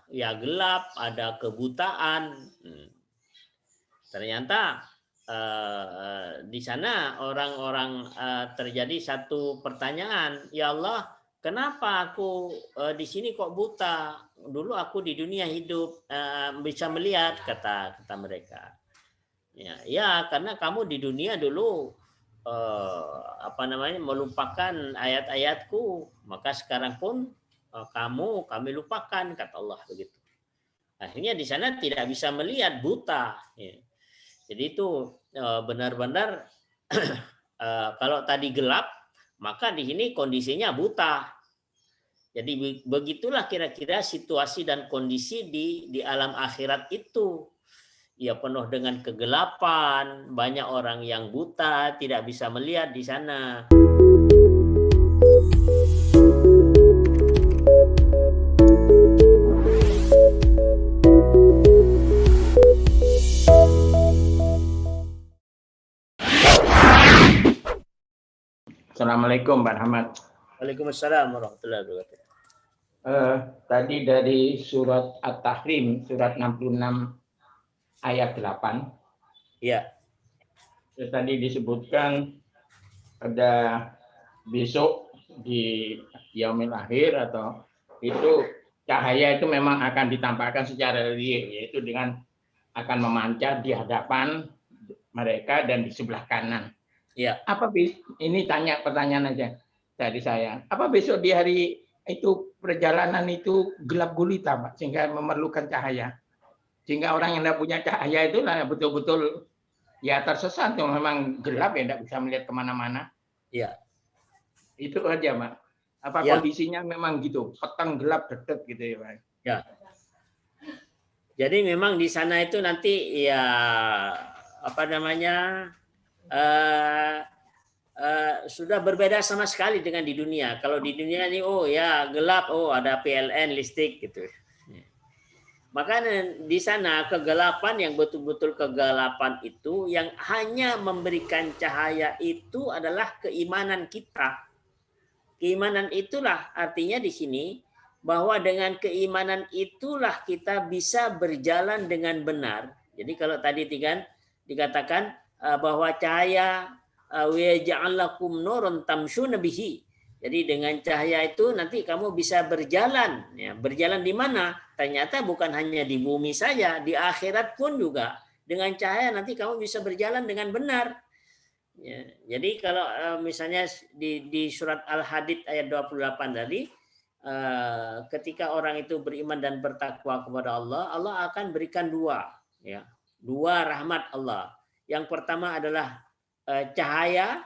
ya gelap, ada kebutaan. Ternyata di sana orang-orang terjadi satu pertanyaan, ya Allah, kenapa aku di sini kok buta? Dulu aku di dunia hidup bisa melihat, kata mereka. Ya, karena kamu di dunia dulu melupakan ayat-ayatku, maka sekarang pun kami lupakan, kata Allah begitu. Akhirnya di sana tidak bisa melihat, buta. Ya. Jadi itu benar-benar kalau tadi gelap, maka di sini kondisinya buta. Jadi begitulah kira-kira situasi dan kondisi di alam akhirat itu. Ya penuh dengan kegelapan, banyak orang yang buta, tidak bisa melihat di sana. Assalamualaikum Pak Ahmad. Waalaikumsalam warahmatullahi wabarakatuh. Tadi dari surat At-Tahrim, surat 66 ayat 8. Ya. Tadi disebutkan ada besok di yaumil akhir atau itu cahaya itu memang akan ditampakkan secara real, yaitu dengan akan memancar di hadapan mereka dan di sebelah kanan. Ya. Apa ini pertanyaan aja dari saya. Apa besok di hari itu perjalanan itu gelap gulita, Pak, sehingga memerlukan cahaya. Sehingga orang yang tidak punya cahaya itu betul-betul ya tersesat, memang gelap ya, tidak bisa melihat kemana-mana. Ya. Itu aja, Pak. Apa ya. Kondisinya memang gitu, petang gelap dedet gitu ya, Pak? Ya. Jadi memang di sana itu nanti ya sudah berbeda sama sekali dengan di dunia. Kalau di dunia ini gelap, ada PLN listrik gitu. Maka di sana kegelapan yang betul-betul kegelapan itu yang hanya memberikan cahaya itu adalah keimanan kita. Keimanan itulah artinya di sini bahwa dengan keimanan itulah kita bisa berjalan dengan benar. Jadi kalau tadi dikatakan bahwa cahaya wa ja'alakum nurun tamshuna bihi. Jadi dengan cahaya itu nanti kamu bisa berjalan. Ya, berjalan di mana? Ternyata bukan hanya di bumi saja, di akhirat pun juga. Dengan cahaya nanti kamu bisa berjalan dengan benar. Ya, jadi kalau misalnya di surat Al-Hadid ayat 28 tadi, ketika orang itu beriman dan bertakwa kepada Allah, Allah akan berikan dua rahmat Allah. Yang pertama adalah cahaya,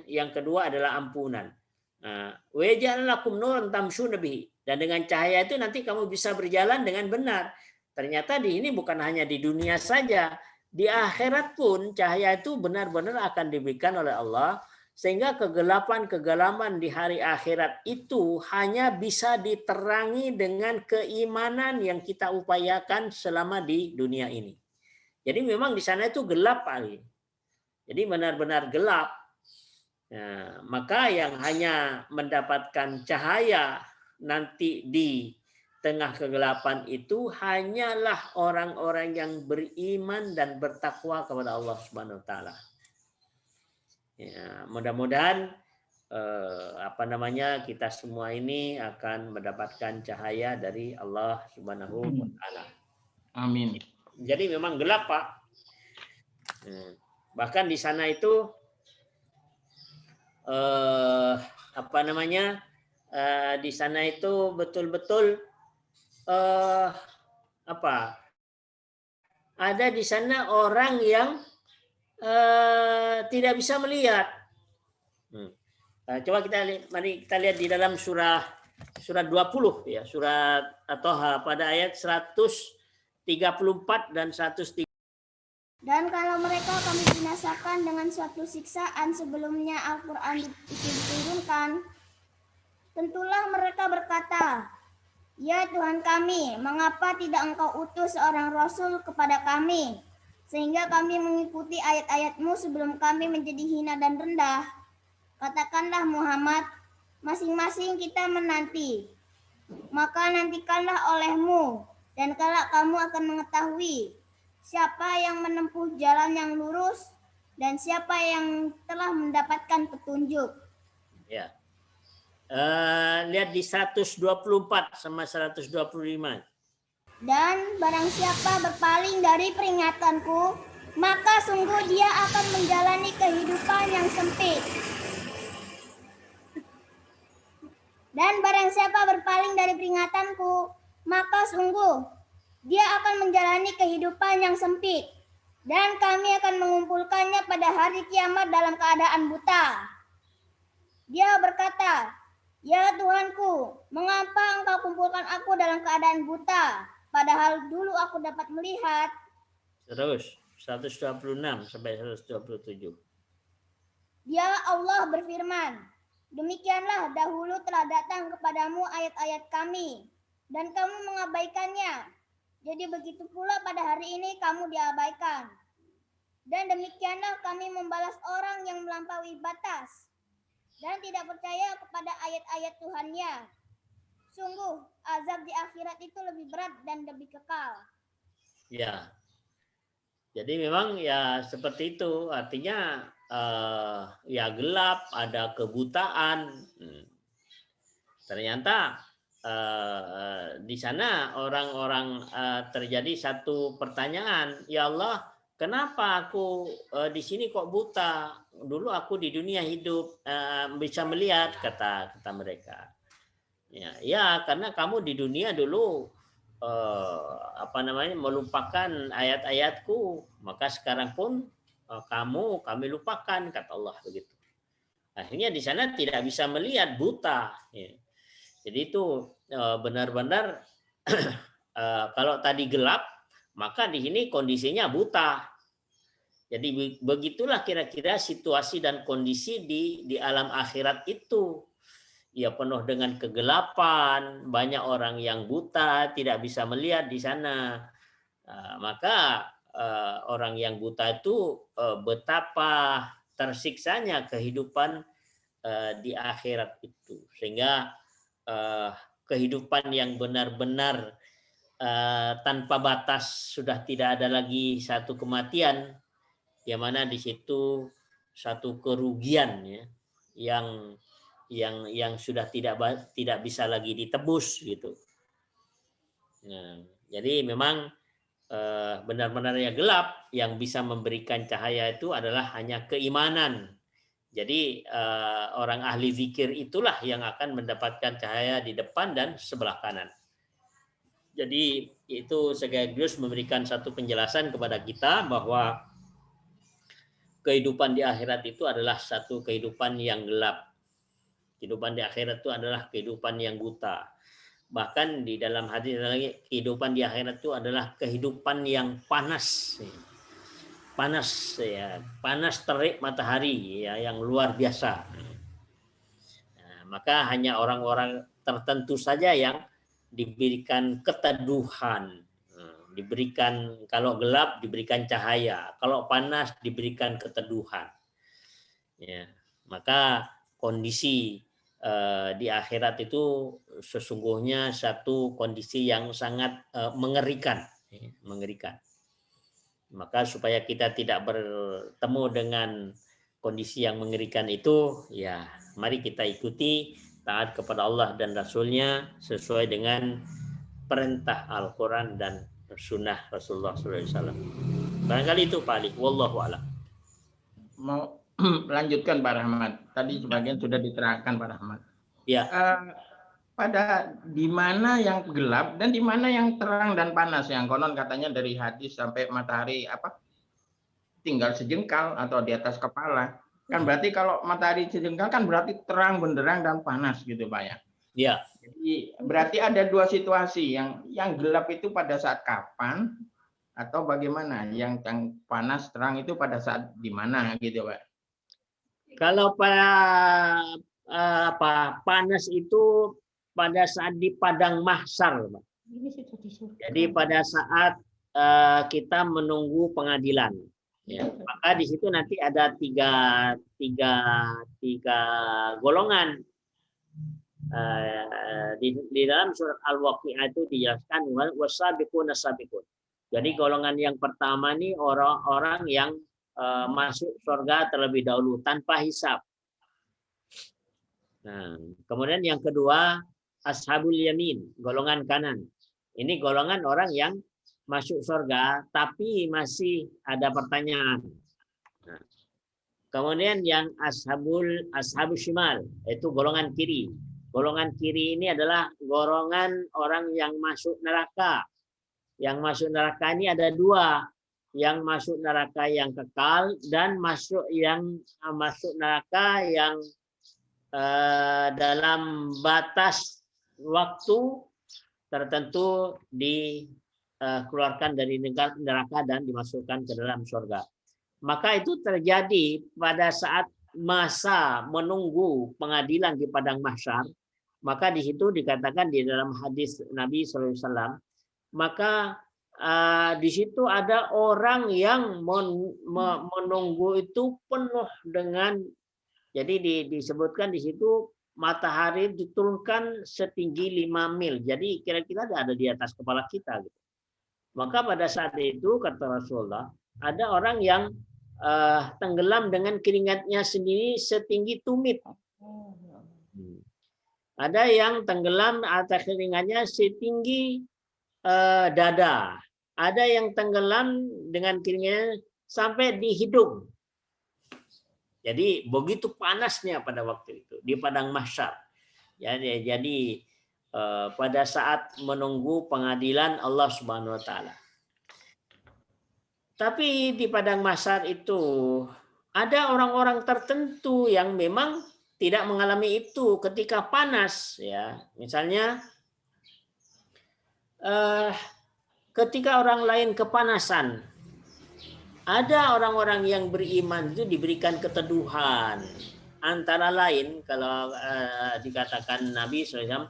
yang kedua adalah ampunan. Wa ja'alakum nuran tamshuna bihi. Dan dengan cahaya itu nanti kamu bisa berjalan dengan benar. Ternyata di ini bukan hanya di dunia saja, di akhirat pun cahaya itu benar-benar akan diberikan oleh Allah, sehingga kegelapan di hari akhirat itu hanya bisa diterangi dengan keimanan yang kita upayakan selama di dunia ini. Jadi memang di sana itu gelap, Pak. Jadi benar-benar gelap. Nah, maka yang hanya mendapatkan cahaya nanti di tengah kegelapan itu hanyalah orang-orang yang beriman dan bertakwa kepada Allah Subhanahu wa taala. Ya, mudah-mudahan kita semua ini akan mendapatkan cahaya dari Allah Subhanahu wa taala. Amin. Jadi memang gelap, Pak. Bahkan di sana itu di sana itu betul-betul ada di sana orang yang tidak bisa melihat. Coba mari kita lihat di dalam surat 20 ya, surat At-Taha pada ayat 134 dan 103. Dan kalau mereka kami binasakan dengan suatu siksaan sebelumnya Al-Quran itu diturunkan, tentulah mereka berkata, "Ya Tuhan kami, mengapa tidak Engkau utus seorang Rasul kepada kami, sehingga kami mengikuti ayat-ayat-Mu sebelum kami menjadi hina dan rendah?" Katakanlah Muhammad, masing-masing kita menanti. maka nantikanlah olehmu, dan kelak kamu akan mengetahui siapa yang menempuh jalan yang lurus dan siapa yang telah mendapatkan petunjuk. Ya. Lihat di 124 sama 125. Dan barang siapa berpaling dari peringatanku, maka sungguh dia akan menjalani kehidupan yang sempit. Dan barang siapa berpaling dari peringatanku, maka sungguh dia akan menjalani kehidupan yang sempit. Dan kami akan mengumpulkannya pada hari kiamat dalam keadaan buta. Dia berkata, "Ya Tuhanku, mengapa engkau kumpulkan aku dalam keadaan buta? Padahal dulu aku dapat melihat." Terus 126 sampai 127. Dia Allah berfirman, "Demikianlah dahulu telah datang kepadamu ayat-ayat kami, dan kamu mengabaikannya. Jadi begitu pula pada hari ini kamu diabaikan. Dan demikianlah kami membalas orang yang melampaui batas dan tidak percaya kepada ayat-ayat Tuhannya. Sungguh azab di akhirat itu lebih berat dan lebih kekal." Ya. Jadi memang ya seperti itu, artinya ya gelap, ada kebutaan. Ternyata di sana orang-orang terjadi satu pertanyaan, ya Allah, kenapa aku di sini kok buta? Dulu aku di dunia hidup bisa melihat, kata mereka. Ya, karena kamu di dunia dulu melupakan ayat-ayatku, maka sekarang pun kami lupakan, kata Allah begitu. Akhirnya di sana tidak bisa melihat, buta. Ya. Jadi itu benar-benar kalau tadi gelap, maka di sini kondisinya buta. Jadi begitulah kira-kira situasi dan kondisi di alam akhirat itu. Ya penuh dengan kegelapan, banyak orang yang buta, tidak bisa melihat di sana. Maka orang yang buta itu betapa tersiksanya kehidupan di akhirat itu. Sehingga kehidupan yang benar-benar tanpa batas, sudah tidak ada lagi satu kematian, yang mana di situ satu kerugian ya, yang sudah tidak bisa lagi ditebus gitu. Nah, jadi memang benar-benar ya gelap, yang bisa memberikan cahaya itu adalah hanya keimanan. Jadi orang ahli zikir itulah yang akan mendapatkan cahaya di depan dan sebelah kanan. Jadi itu sekaligus memberikan satu penjelasan kepada kita bahwa kehidupan di akhirat itu adalah satu kehidupan yang gelap. Kehidupan di akhirat itu adalah kehidupan yang buta. Bahkan di dalam hadis lagi, kehidupan di akhirat itu adalah kehidupan yang panas. Panas ya, panas terik matahari ya, yang luar biasa. Nah, maka hanya orang-orang tertentu saja yang diberikan keteduhan, diberikan, kalau gelap diberikan cahaya, kalau panas diberikan keteduhan. Ya, maka kondisi di akhirat itu sesungguhnya satu kondisi yang sangat mengerikan, ya, mengerikan. Maka supaya kita tidak bertemu dengan kondisi yang mengerikan itu, ya mari kita ikuti, taat kepada Allah dan Rasul-Nya sesuai dengan perintah Al-Quran dan sunnah Rasulullah SAW. Barangkali itu Pak Ali, wallahu a'lam. Mau lanjutkan Pak Rahmat. Tadi sebagian sudah diterangkan Pak Rahmat. Ya. Pada di mana yang gelap dan di mana yang terang dan panas, yang konon katanya dari hadis sampai matahari tinggal sejengkal atau di atas kepala. Kan berarti kalau matahari sejengkal kan berarti terang benderang dan panas gitu Pak ya. Ya. Jadi berarti ada dua situasi, yang gelap itu pada saat kapan atau bagaimana, yang panas terang itu pada saat di mana gitu Pak. Kalau panas itu pada saat di padang mahsyar, Pak. Jadi pada saat kita menunggu pengadilan, ya, maka di situ nanti ada tiga golongan. Di dalam surat Al-Waqiah itu dijelaskan wasabiqun asabiqun. Jadi golongan yang pertama ini orang-orang yang masuk surga terlebih dahulu tanpa hisab. Nah, kemudian yang kedua ashabul yamin, golongan kanan. Ini golongan orang yang masuk surga tapi masih ada pertanyaan. Nah, kemudian yang ashabul shimal, itu golongan kiri. Golongan kiri ini adalah golongan orang yang masuk neraka. Yang masuk neraka ini ada dua. Yang masuk neraka yang kekal dan masuk neraka yang dalam batas waktu tertentu dikeluarkan dari neraka dan dimasukkan ke dalam surga. Maka itu terjadi pada saat masa menunggu pengadilan di padang mahsyar. Maka di situ dikatakan di dalam hadis Nabi SAW, maka di situ ada orang yang menunggu itu penuh dengan, jadi disebutkan di situ matahari diturunkan setinggi 5 mil. Jadi kira-kira ada di atas kepala kita gitu. Maka pada saat itu kata Rasulullah, ada orang yang tenggelam dengan keringatnya sendiri setinggi tumit. Ada yang tenggelam atas keringatnya setinggi dada. Ada yang tenggelam dengan keringatnya sampai di hidung. Jadi begitu panasnya pada waktu itu di padang mahsyar. Jadi pada saat menunggu pengadilan Allah Subhanahu wa taala. Tapi di padang mahsyar itu ada orang-orang tertentu yang memang tidak mengalami itu ketika panas, ya. Misalnya ketika orang lain kepanasan, ada orang-orang yang beriman itu diberikan keteduhan. Antara lain kalau dikatakan Nabi SAW,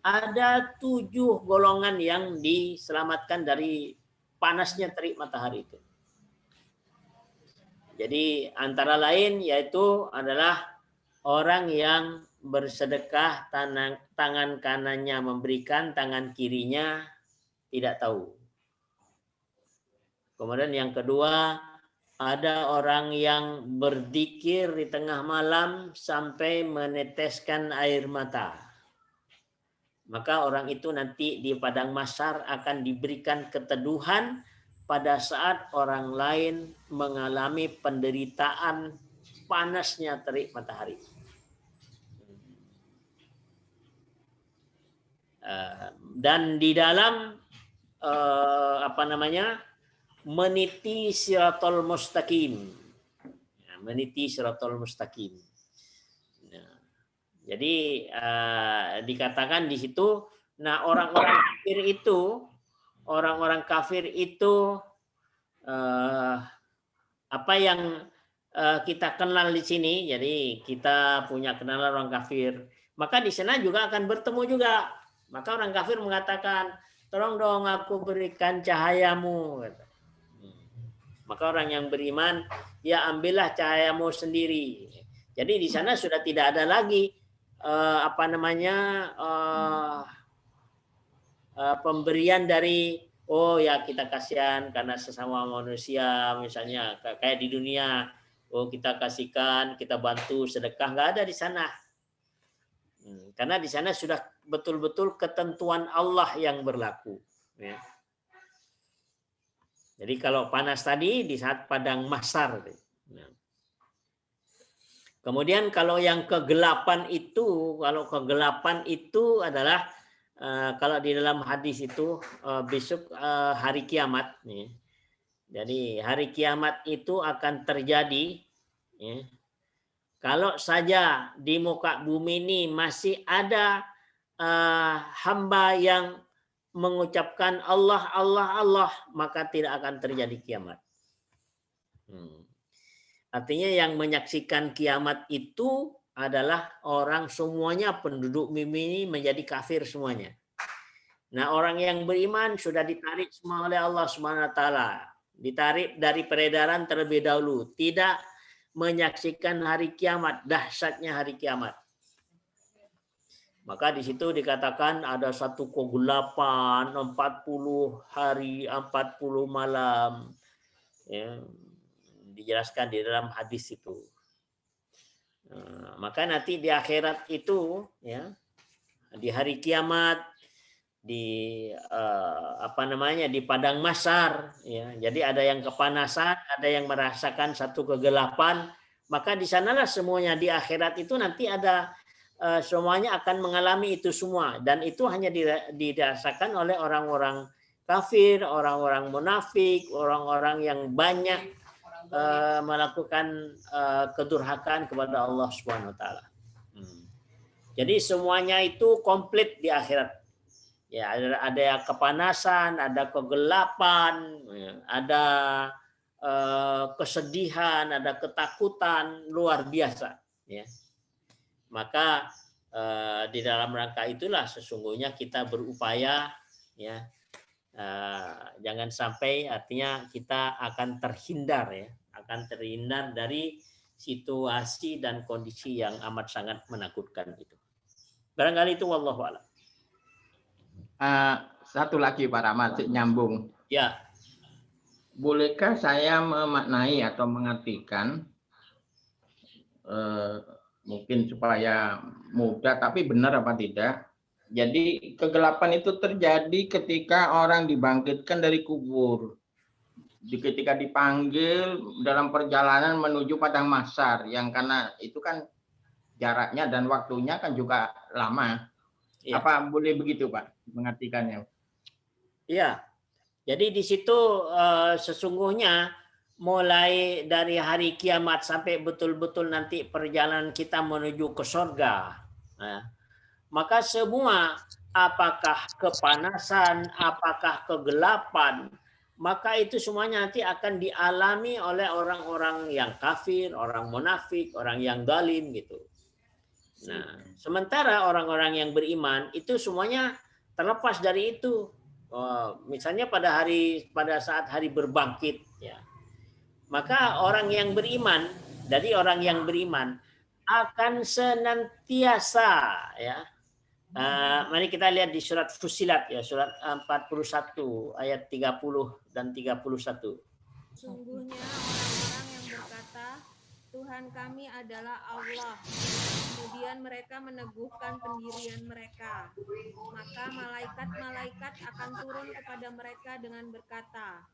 ada 7 golongan yang diselamatkan dari panasnya terik matahari itu. Jadi antara lain yaitu adalah orang yang bersedekah, tangan kanannya memberikan, tangan kirinya tidak tahu. Kemudian yang kedua, ada orang yang berzikir di tengah malam sampai meneteskan air mata. Maka orang itu nanti di padang mahsyar akan diberikan keteduhan pada saat orang lain mengalami penderitaan panasnya terik matahari. Dan di dalam meniti siratal mustaqim. Meniti siratal mustaqim. Jadi dikatakan di situ, nah orang-orang kafir itu apa yang kita kenal di sini, jadi kita punya kenalan orang kafir, maka di sana juga akan bertemu juga. Maka orang kafir mengatakan, tolong dong aku berikan cahayamu. Maka orang yang beriman, ya ambillah cahayamu sendiri. Jadi di sana sudah tidak ada lagi pemberian dari kita kasihan karena sesama manusia, misalnya kayak di dunia, kita kasihkan, kita bantu, sedekah, nggak ada di sana. Karena di sana sudah betul-betul ketentuan Allah yang berlaku. Ya. Jadi kalau panas tadi di saat padang mahsyar. Ya. Kemudian kalau yang kegelapan itu adalah kalau di dalam hadis itu besok hari kiamat. Ya. Jadi hari kiamat itu akan terjadi. Ya. Kalau saja di muka bumi ini masih ada hamba yang mengucapkan Allah, Allah, Allah, maka tidak akan terjadi kiamat. Artinya yang menyaksikan kiamat itu adalah orang semuanya, penduduk bumi ini menjadi kafir semuanya. Nah, orang yang beriman sudah ditarik semua oleh Allah Subhanahu wa taala. Ditarik dari peredaran terlebih dahulu, tidak menyaksikan hari kiamat, dahsyatnya hari kiamat. Maka di situ dikatakan ada satu kegelapan 40 hari 40 malam. Ya, dijelaskan di dalam hadis itu. Maka nanti di akhirat itu ya, di hari kiamat, di di padang mahsyar ya. Jadi ada yang kepanasan, ada yang merasakan satu kegelapan, maka di sanalah semuanya di akhirat itu nanti ada semuanya akan mengalami itu semua, dan itu hanya dirasakan oleh orang-orang kafir, orang-orang munafik, orang-orang yang banyak melakukan kedurhakaan kepada Allah Subhanahu wa taala. Jadi semuanya itu komplit di akhirat. Ya, ada kepanasan, ada kegelapan, ada kesedihan, ada ketakutan luar biasa ya. Maka di dalam rangka itulah sesungguhnya kita berupaya ya, jangan sampai artinya kita akan terhindar ya, akan terhindar dari situasi dan kondisi yang amat sangat menakutkan itu. Barangkali itu wallahu a'lam. Satu lagi Pak Rahmat, nyambung. Ya. Bolehkah saya memaknai atau mengartikan mungkin supaya mudah, tapi benar apa tidak? Jadi kegelapan itu terjadi ketika orang dibangkitkan dari kubur. Ketika dipanggil dalam perjalanan menuju padang mahsyar, yang karena itu kan jaraknya dan waktunya kan juga lama. Ya. Apa boleh begitu Pak mengartikannya? Iya. Jadi di situ sesungguhnya mulai dari hari kiamat sampai betul-betul nanti perjalanan kita menuju ke surga. Nah, maka semua apakah kepanasan, apakah kegelapan, maka itu semuanya nanti akan dialami oleh orang-orang yang kafir, orang munafik, orang yang zalim gitu. Nah, sementara orang-orang yang beriman itu semuanya terlepas dari itu. Misalnya pada saat hari berbangkit ya. Maka orang yang beriman, dari orang yang beriman akan senantiasa ya. Mari kita lihat di surat Fussilat ya, surat 41 ayat 30 dan 31. Sungguhnya orang-orang yang berkata, Tuhan kami adalah Allah. Kemudian mereka meneguhkan pendirian mereka. Maka malaikat-malaikat akan turun kepada mereka dengan berkata,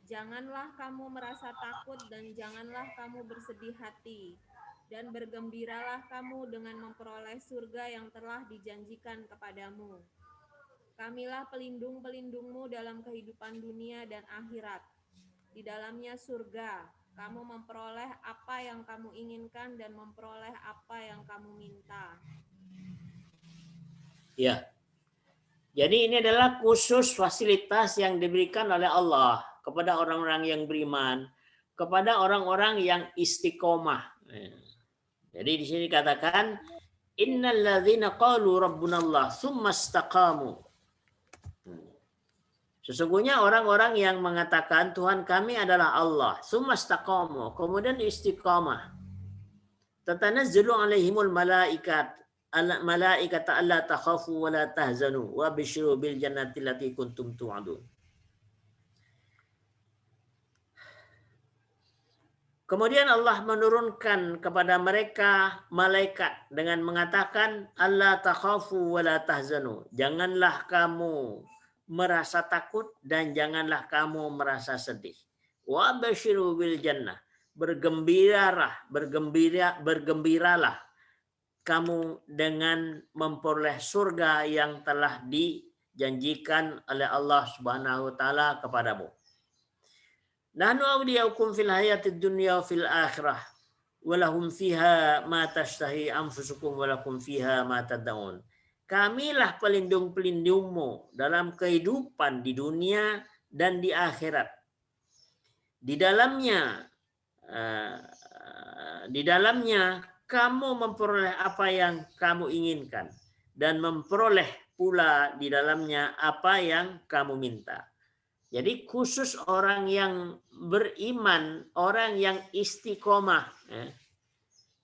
janganlah kamu merasa takut dan janganlah kamu bersedih hati. Dan bergembiralah kamu dengan memperoleh surga yang telah dijanjikan kepadamu. Kamilah pelindung-pelindungmu dalam kehidupan dunia dan akhirat. Di dalamnya surga, kamu memperoleh apa yang kamu inginkan dan memperoleh apa yang kamu minta. Ya. Jadi ini adalah khusus fasilitas yang diberikan oleh Allah kepada orang-orang yang beriman, kepada orang-orang yang istiqomah. Jadi di sini dikatakan innal ladzina qalu rabbunallah tsumma istaqamu. Sesungguhnya orang-orang yang mengatakan Tuhan kami adalah Allah, tsumma istaqamu, kemudian istiqamah. Tatanazzalu alaihimul malaikat alla takhafu wa la tahzanu wa bishiru bil jannati allati kuntum tu'adun. Kemudian Allah menurunkan kepada mereka malaikat dengan mengatakan alla takhafu wa la tahzanu. Janganlah kamu merasa takut dan janganlah kamu merasa sedih. Wa basyiru bil jannah. Bergembiralah kamu dengan memperoleh surga yang telah dijanjikan oleh Allah Subhanahu wa taala kepadamu. Nahnu awliyaukum fil hayatid dunya wa fil akhirah wa lahum fiha ma tashtahi anfusukum wa lakum fiha ma tad'un. Kamilah pelindung-pelindungmu dalam kehidupan di dunia dan di akhirat. Di dalamnya kamu memperoleh apa yang kamu inginkan dan memperoleh pula di dalamnya apa yang kamu minta. Jadi khusus orang yang beriman, orang yang istiqomah,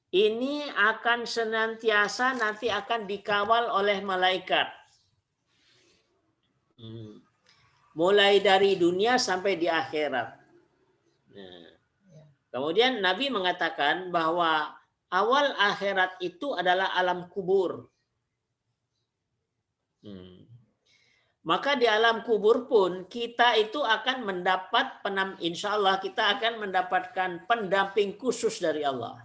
ini akan senantiasa nanti akan dikawal oleh malaikat. Mulai dari dunia sampai di akhirat. Nah, kemudian Nabi mengatakan bahwa awal akhirat itu adalah alam kubur. Maka di alam kubur pun kita itu akan mendapat insya Allah kita akan mendapatkan pendamping khusus dari Allah.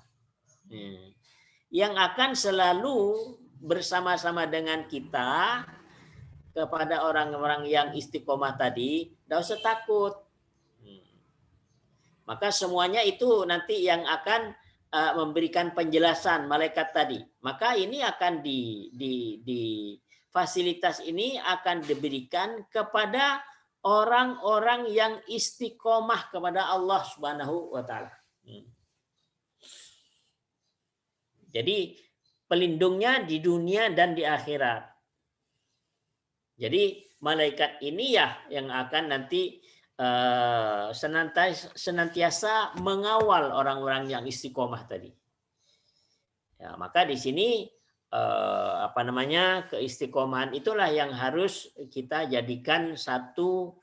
Yang akan selalu bersama-sama dengan kita kepada orang-orang yang istiqomah tadi, tidak usah takut. Maka semuanya itu nanti yang akan memberikan penjelasan malaikat tadi. Maka ini akan di fasilitas ini akan diberikan kepada orang-orang yang istiqomah kepada Allah Subhanahu wa taala. Jadi pelindungnya di dunia dan di akhirat. Jadi malaikat ini ya yang akan nanti senantiasa mengawal orang-orang yang istiqomah tadi. Ya, maka di sini keistiqomahan itulah yang harus kita jadikan satu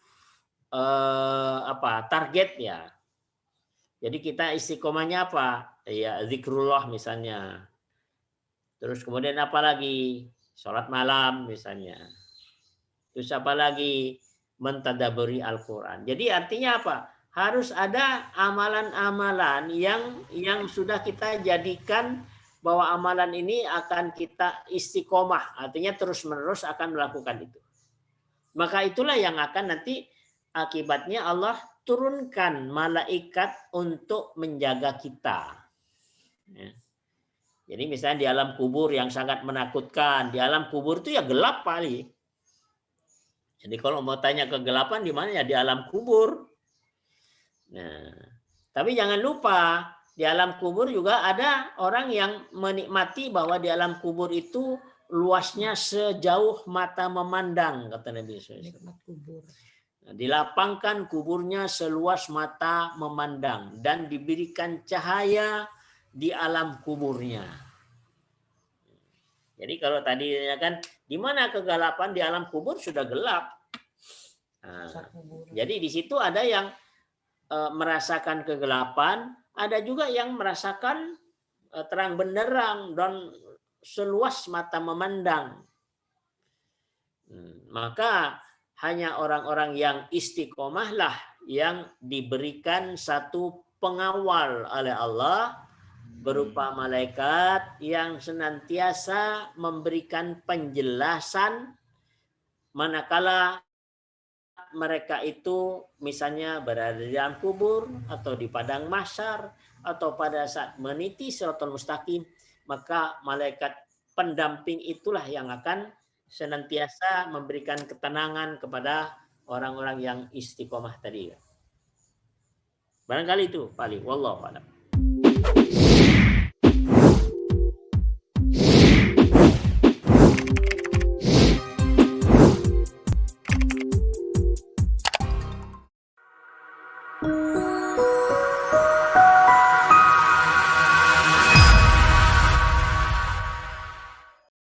target ya. Jadi kita istiqomahnya apa? Ya zikrullah misalnya. Terus kemudian apa lagi? Sholat malam misalnya. Terus apa lagi? Mentadaburi Al-Quran. Jadi artinya apa? Harus ada amalan-amalan yang sudah kita jadikan bahwa amalan ini akan kita istiqomah. Artinya terus-menerus akan melakukan itu. Maka itulah yang akan nanti akibatnya Allah turunkan malaikat untuk menjaga kita. Ya. Jadi misalnya di alam kubur yang sangat menakutkan. Di alam kubur itu ya gelap kali. Jadi kalau mau tanya kegelapan di mana ya di alam kubur. Nah, tapi jangan lupa di alam kubur juga ada orang yang menikmati bahwa di alam kubur itu luasnya sejauh mata memandang, kata Nabi SAW. Dilapangkan kuburnya seluas mata memandang dan diberikan cahaya di alam kuburnya. Jadi kalau tadi kan di mana kegelapan di alam kubur sudah gelap. Nah, jadi di situ ada yang merasakan kegelapan, ada juga yang merasakan terang benderang dan seluas mata memandang. Maka hanya orang-orang yang istiqomahlah yang diberikan satu pengawal oleh Allah berupa malaikat yang senantiasa memberikan penjelasan manakala mereka itu misalnya berada di dalam kubur atau di padang mahsyar atau pada saat meniti Shiratal Mustaqim, maka malaikat pendamping itulah yang akan senantiasa memberikan ketenangan kepada orang-orang yang istiqomah tadi. Barangkali itu paling wallahu a'lam.